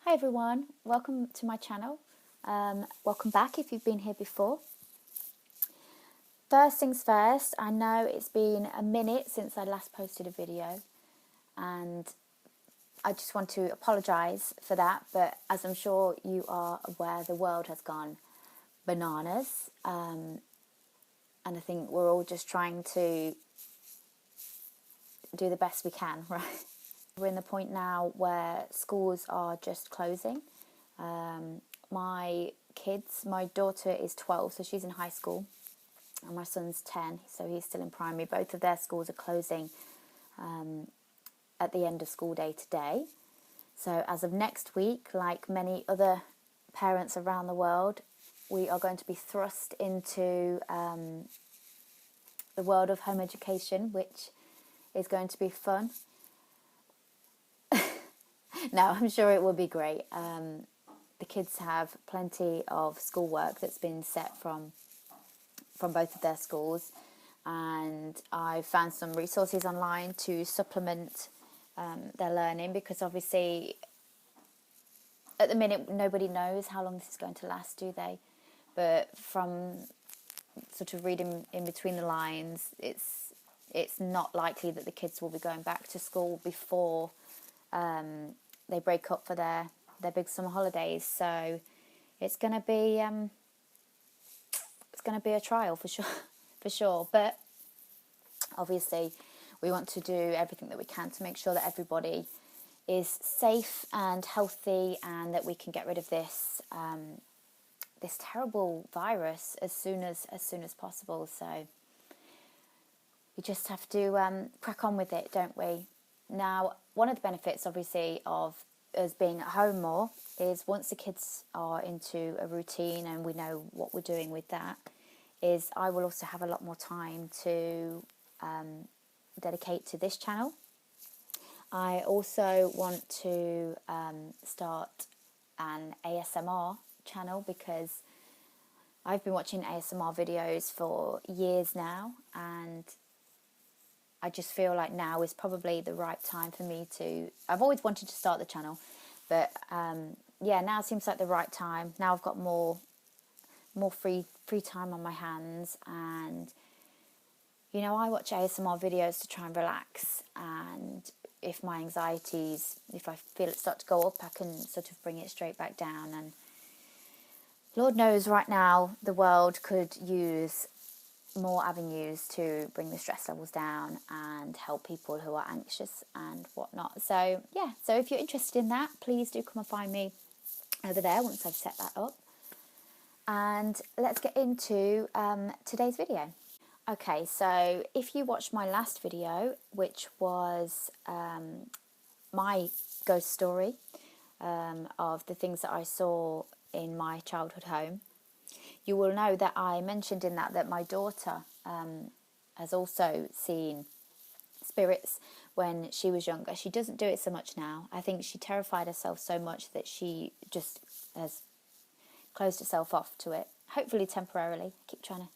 Hi everyone, welcome to my channel. Welcome back if you've been here before. First things first, I know it's been a minute since I last posted a video and I just want to apologise for that, but as I'm sure you are aware, the world has gone bananas, and I think we're all just trying to do the best we can, right? We're in the point now where schools are just closing. My daughter is 12, so she's in high school, and my son's 10, so he's still in primary. Both of their schools are closing at the end of school day today. So as of next week, like many other parents around the world, we are going to be thrust into the world of home education, which is going to be fun. No, I'm sure it will be great. The kids have plenty of schoolwork that's been set from both of their schools, and I found some resources online to supplement their learning, because obviously at the minute nobody knows how long this is going to last, do they? But from sort of reading in between the lines, it's not likely that the kids will be going back to school before they break up for their big summer holidays. So it's going to be a trial for sure. But obviously we want to do everything that we can to make sure that everybody is safe and healthy, and that we can get rid of this this terrible virus as soon as possible. So we just have to crack on with it, don't we? Now, one of the benefits, obviously, of us being at home more is once the kids are into a routine and we know what we're doing with that, is I will also have a lot more time to dedicate to this channel. I also want to start an ASMR channel, because I've been watching ASMR videos for years now, and I just feel like now is probably the right time for me to... I've always wanted to start the channel, but yeah, now seems like the right time. Now I've got more free time on my hands, and you know, I watch ASMR videos to try and relax, and if my anxieties, if I feel it start to go up, I can sort of bring it straight back down. And Lord knows right now the world could use more avenues to bring the stress levels down and help people who are anxious and whatnot. So yeah, so if you're interested in that, please do come and find me over there once I've set that up. And let's get into today's video. Okay, so if you watched my last video, which was my ghost story of the things that I saw in my childhood home, you will know that I mentioned in that my daughter has also seen spirits when she was younger. She doesn't do it so much now. I think she terrified herself so much that she just has closed herself off to it, hopefully temporarily. I keep trying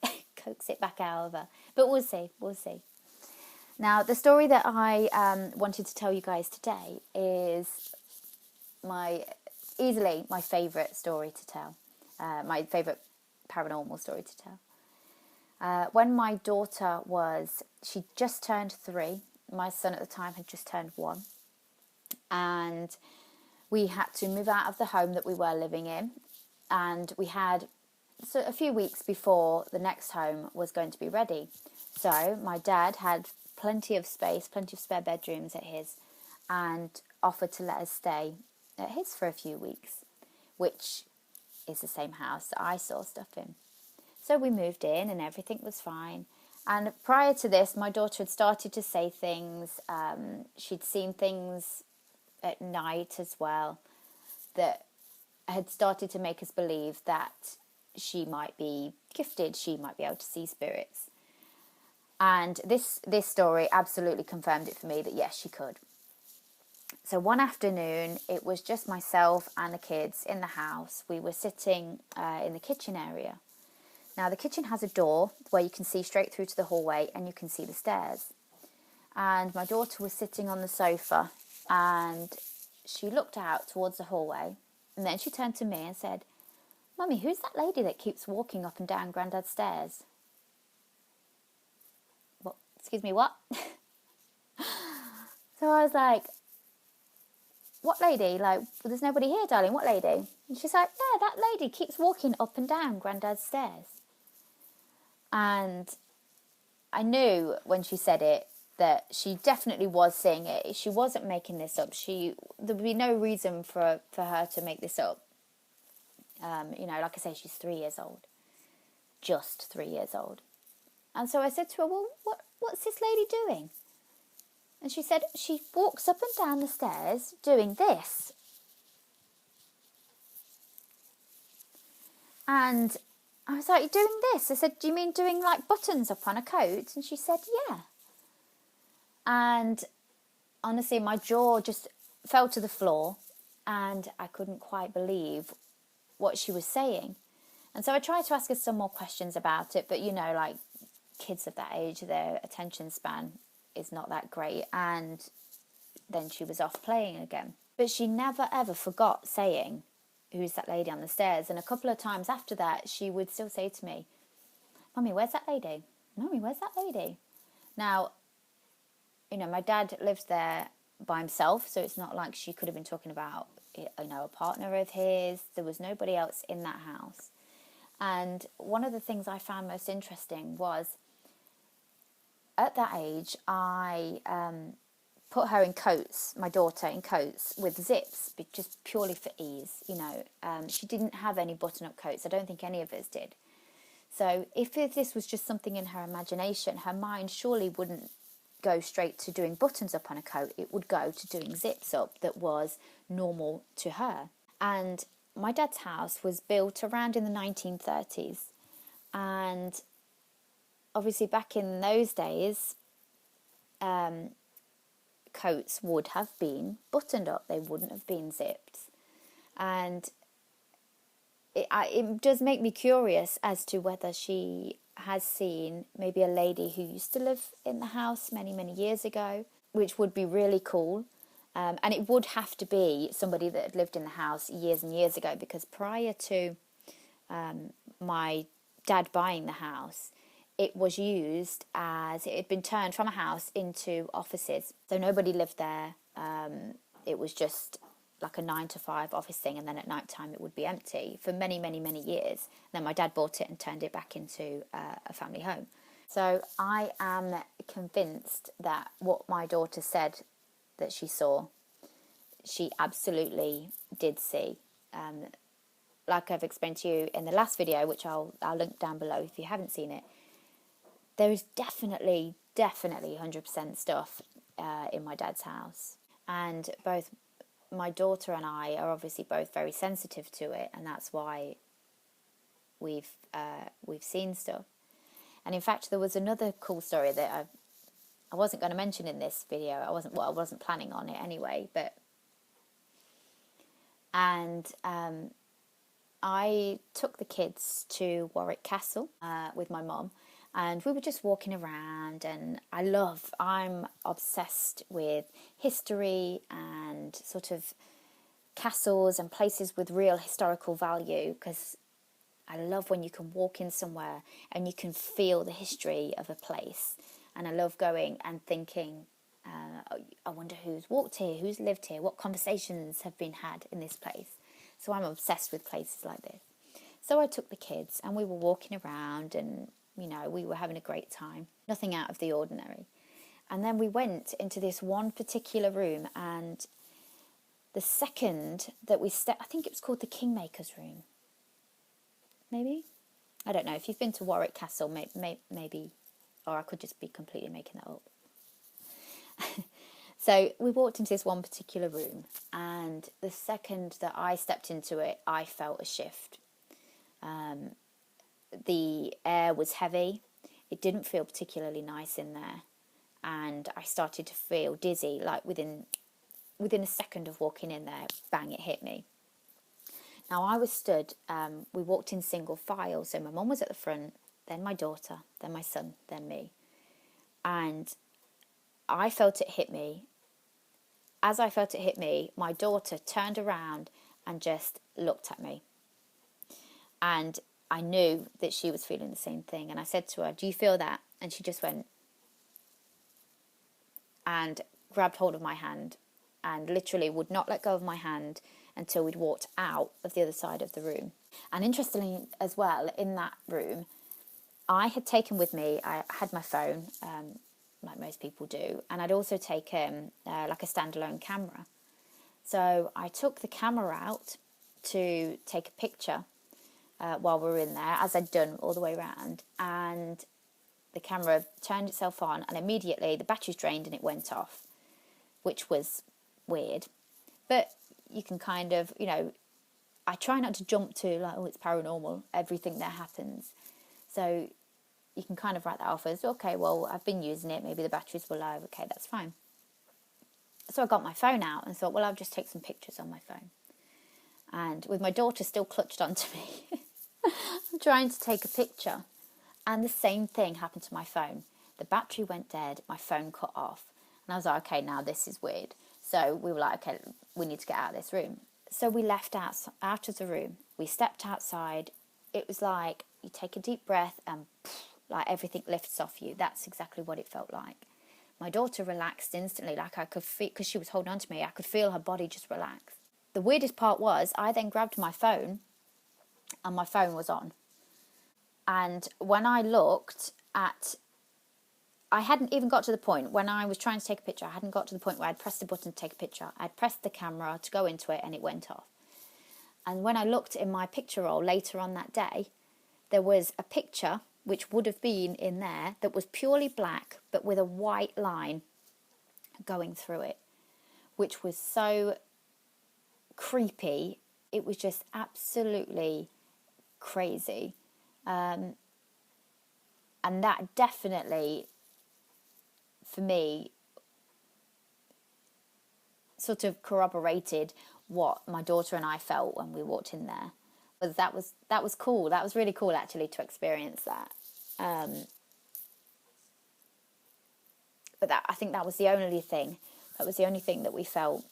to coax it back out of her, but we'll see. Now, the story that I wanted to tell you guys today is easily my favourite story to tell. My favourite paranormal story to tell. When my daughter she just turned 3. My son at the time had just turned 1. And we had to move out of the home that we were living in. And we had a few weeks before the next home was going to be ready. So my dad had plenty of space, plenty of spare bedrooms at his, and offered to let us stay at his for a few weeks, which is the same house that I saw stuff in. So we moved in and everything was fine. And prior to this, my daughter had started to say things. She'd seen things at night as well that had started to make us believe that she might be gifted. She might be able to see spirits. And this story absolutely confirmed it for me that yes, she could. So one afternoon, it was just myself and the kids in the house. We were sitting in the kitchen area. Now, the kitchen has a door where you can see straight through to the hallway and you can see the stairs. And my daughter was sitting on the sofa, and she looked out towards the hallway, and then she turned to me and said, "Mummy, who's that lady that keeps walking up and down Grandad's stairs?" What? Excuse me, what? So I was like, "What lady? Like, there's nobody here, darling. What lady?" And she's like, "Yeah, that lady keeps walking up and down Grandad's stairs." And I knew when she said it that she definitely was saying it. She wasn't making this up. There would be no reason for her to make this up. Like I say, she's 3 years old. Just 3 years old. And so I said to her, "Well, what's this lady doing?" And she said, "She walks up and down the stairs doing this." And I was like, "Doing this?" I said, "Do you mean doing like buttons up on a coat?" And she said, "Yeah." And honestly, my jaw just fell to the floor and I couldn't quite believe what she was saying. And so I tried to ask her some more questions about it, but like kids of that age, their attention span is not that great. And then she was off playing again. But she never ever forgot saying, "Who's that lady on the stairs?" And a couple of times after that, she would still say to me, "Mummy, where's that lady? Mummy, where's that lady?" Now, my dad lived there by himself, so it's not like she could have been talking about, a partner of his. There was nobody else in that house. And one of the things I found most interesting was, at that age, I put her in coats, my daughter in coats with zips, just purely for ease. She didn't have any button-up coats. I don't think any of us did. So if this was just something in her imagination, her mind surely wouldn't go straight to doing buttons up on a coat. It would go to doing zips up that was normal to her. And my dad's house was built around in the 1930s. And obviously back in those days, coats would have been buttoned up. They wouldn't have been zipped. And it does make me curious as to whether she has seen maybe a lady who used to live in the house many, many years ago, which would be really cool. And it would have to be somebody that had lived in the house years and years ago, because prior to my dad buying the house, it was used as, it had been turned from a house into offices. So nobody lived there. It was just like a 9 to 5 office thing, and then at night time it would be empty for many, many, many years. Then my dad bought it and turned it back into a family home. So I am convinced that what my daughter said that she saw, she absolutely did see. Like I've explained to you in the last video, which I'll link down below if you haven't seen it, there is definitely 100% stuff in my dad's house. And both my daughter and I are obviously both very sensitive to it, and that's why we've seen stuff. And in fact, there was another cool story that I wasn't going to mention in this video. I wasn't planning on it anyway. And I took the kids to Warwick Castle with my mum, and we were just walking around. And I'm obsessed with history and sort of castles and places with real historical value, because I love when you can walk in somewhere and you can feel the history of a place. And I love going and thinking, I wonder who's walked here, who's lived here, what conversations have been had in this place. So I'm obsessed with places like this. So I took the kids and we were walking around, and we were having a great time. Nothing out of the ordinary. And then we went into this one particular room, and the second that we stepped, I think it was called the Kingmaker's Room. Maybe? I don't know. If you've been to Warwick Castle, maybe, or I could just be completely making that up. So we walked into this one particular room, and the second that I stepped into it, I felt a shift. The air was heavy. It didn't feel particularly nice in there, and I started to feel dizzy. Like within a second of walking in there, bang, it hit me. Now I was stood. We walked in single file, so my mum was at the front, then my daughter, then my son, then me, and I felt it hit me. as I felt it hit me, my daughter turned around and just looked at me. And I knew that she was feeling the same thing. And I said to her, do you feel that? And she just went and grabbed hold of my hand and literally would not let go of my hand until we'd walked out of the other side of the room. And interestingly as well, in that room, I had taken with me, I had my phone, like most people do, and I'd also taken like a standalone camera. So I took the camera out to take a picture while we were in there, as I'd done all the way around, and the camera turned itself on, and immediately the batteries drained and it went off, which was weird. But you can kind of, you know, I try not to jump to like, oh, it's paranormal, everything that happens. So you can kind of write that off as, okay, well, I've been using it, maybe the batteries were low, okay, that's fine. So I got my phone out and thought, well, I'll just take some pictures on my phone. And with my daughter still clutched onto me, I'm trying to take a picture. And the same thing happened to my phone. The battery went dead, my phone cut off. And I was like, okay, now this is weird. So we were like, okay, we need to get out of this room. So we left out of the room. We stepped outside. It was like you take a deep breath and like everything lifts off you. That's exactly what it felt like. My daughter relaxed instantly, like I could feel, because she was holding on to me, I could feel her body just relax. The weirdest part was I then grabbed my phone and my phone was on. And when I looked at, I hadn't even got to the point when I was trying to take a picture, I hadn't got to the point where I'd pressed the button to take a picture. I'd pressed the camera to go into it and it went off. And when I looked in my picture roll later on that day, there was a picture which would have been in there that was purely black but with a white line going through it, which was so creepy. It was just absolutely crazy. And that definitely, for me, sort of corroborated what my daughter and I felt when we walked in there. That was cool. That was really cool, actually, to experience that. But I think that was the only thing. That was the only thing that we felt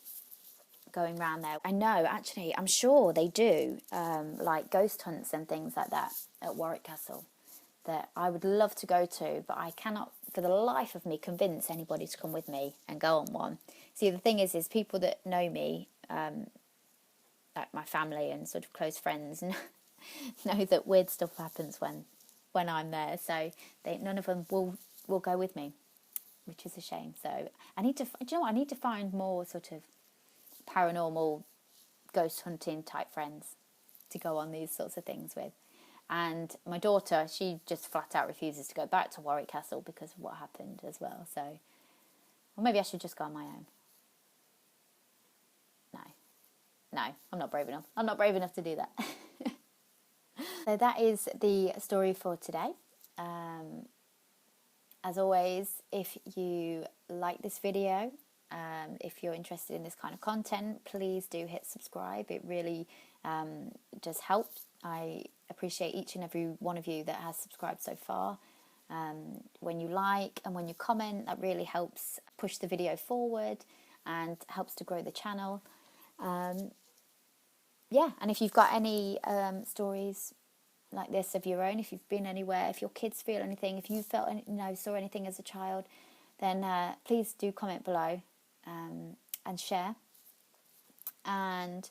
going around there. I know, actually, I'm sure they do, like ghost hunts and things like that at Warwick Castle, that I would love to go to, but I cannot, for the life of me, convince anybody to come with me and go on one. See, the thing is people that know me, like my family and sort of close friends, know that weird stuff happens when I'm there. So none of them will go with me, which is a shame. So I need to find more sort of paranormal ghost hunting type friends to go on these sorts of things with. And my daughter, she just flat out refuses to go back to Warwick Castle because of what happened as well. So, or maybe I should just go on my own. No, I'm not brave enough. I'm not brave enough to do that. So that is the story for today. As always, if you like this video, if you're interested in this kind of content, please do hit subscribe. It really does help. I appreciate each and every one of you that has subscribed so far. When you like and when you comment, that really helps push the video forward and helps to grow the channel. Yeah, and if you've got any stories like this of your own, if you've been anywhere, if your kids feel anything, if you felt, saw anything as a child, then please do comment below and share. And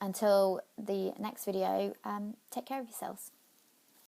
until the next video, take care of yourselves.